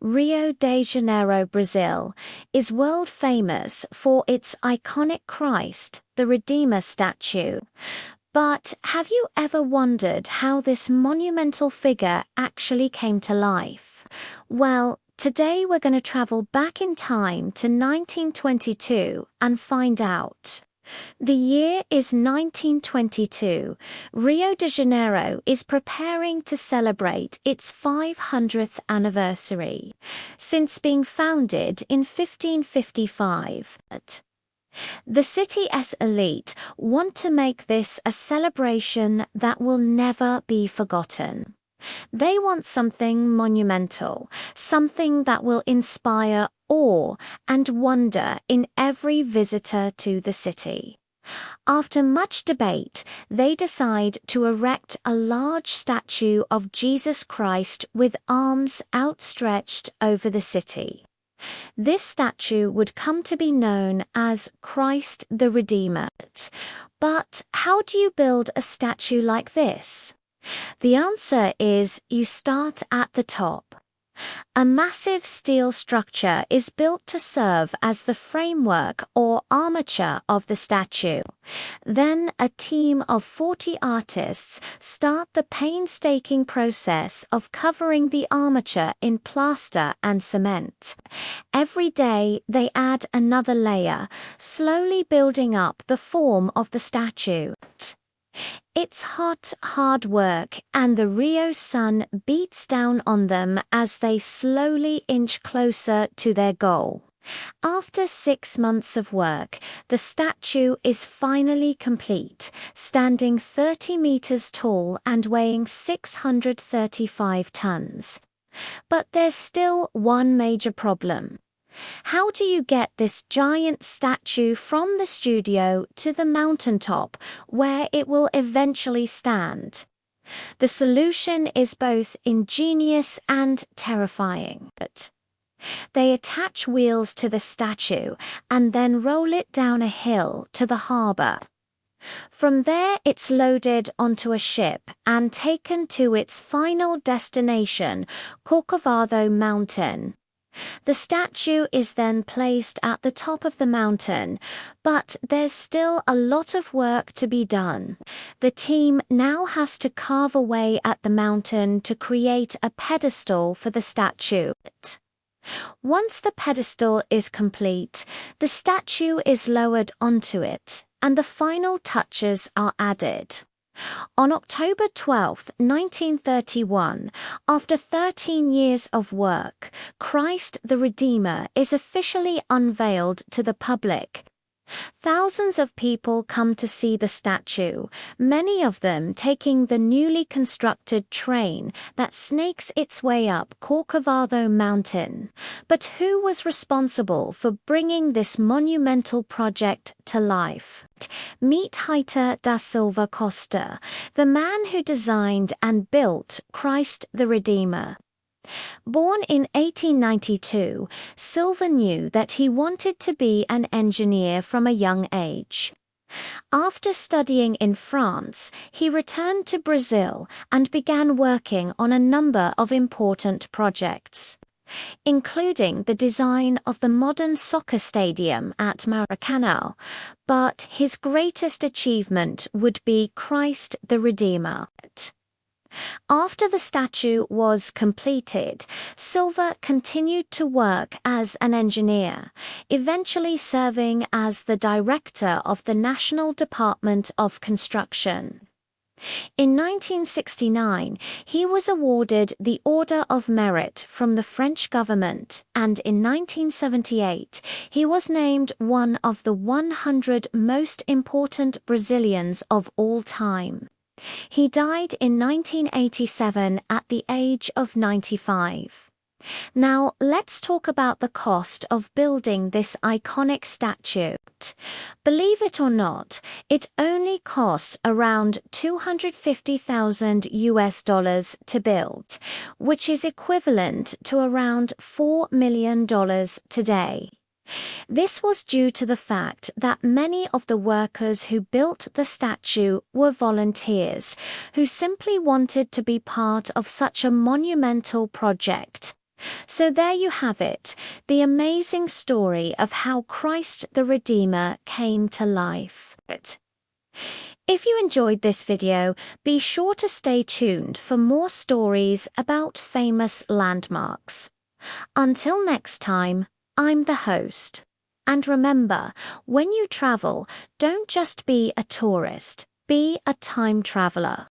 Rio de Janeiro, Brazil, is world famous for its iconic Christ, the Redeemer statue. But have you ever wondered how this monumental figure actually came to life? Well, today we're going to travel back in time to 1922 and find out. The year is 1922. Rio de Janeiro is preparing to celebrate its 500th anniversary, since being founded in 1555. The city's elite want to make this a celebration that will never be forgotten. They want something monumental, something that will inspire awe and wonder in every visitor to the city. After much debate, they decide to erect a large statue of Jesus Christ with arms outstretched over the city. This statue would come to be known as Christ the Redeemer. But how do you build a statue like this? The answer is you start at the top. A massive steel structure is built to serve as the framework or armature of the statue. Then a team of 40 artists start the painstaking process of covering the armature in plaster and cement. Every day they add another layer, slowly building up the form of the statue. It's hot, hard work, and the Rio sun beats down on them as they slowly inch closer to their goal. After 6 months of work, the statue is finally complete, standing 30 meters tall and weighing 635 tons. But there's still one major problem. How do you get this giant statue from the studio to the mountaintop where it will eventually stand? The solution is both ingenious and terrifying. They attach wheels to the statue and then roll it down a hill to the harbor. From there it's loaded onto a ship and taken to its final destination, Corcovado Mountain. The statue is then placed at the top of the mountain, but there's still a lot of work to be done. The team now has to carve away at the mountain to create a pedestal for the statue. Once the pedestal is complete, the statue is lowered onto it, and the final touches are added. On October 12, 1931, after 13 years of work, Christ the Redeemer is officially unveiled to the public. Thousands of people come to see the statue, many of them taking the newly constructed train that snakes its way up Corcovado Mountain. But who was responsible for bringing this monumental project to life? Meet Heitor da Silva Costa, the man who designed and built Christ the Redeemer. Born in 1892, Silva knew that he wanted to be an engineer from a young age. After studying in France, he returned to Brazil and began working on a number of important projects, including the design of the modern soccer stadium at Maracanã. But his greatest achievement would be Christ the Redeemer. After the statue was completed, Silva continued to work as an engineer, eventually serving as the director of the National Department of Construction. In 1969, he was awarded the Order of Merit from the French government, and in 1978, he was named one of the 100 most important Brazilians of all time. He died in 1987 at the age of 95. Now, let's talk about the cost of building this iconic statue. Believe it or not, it only costs around $250,000 to build, which is equivalent to around $4 million today. This was due to the fact that many of the workers who built the statue were volunteers who simply wanted to be part of such a monumental project. So there you have it, the amazing story of how Christ the Redeemer came to life. If you enjoyed this video, be sure to stay tuned for more stories about famous landmarks. Until next time, I'm the host. And remember, when you travel, don't just be a tourist, be a time traveler.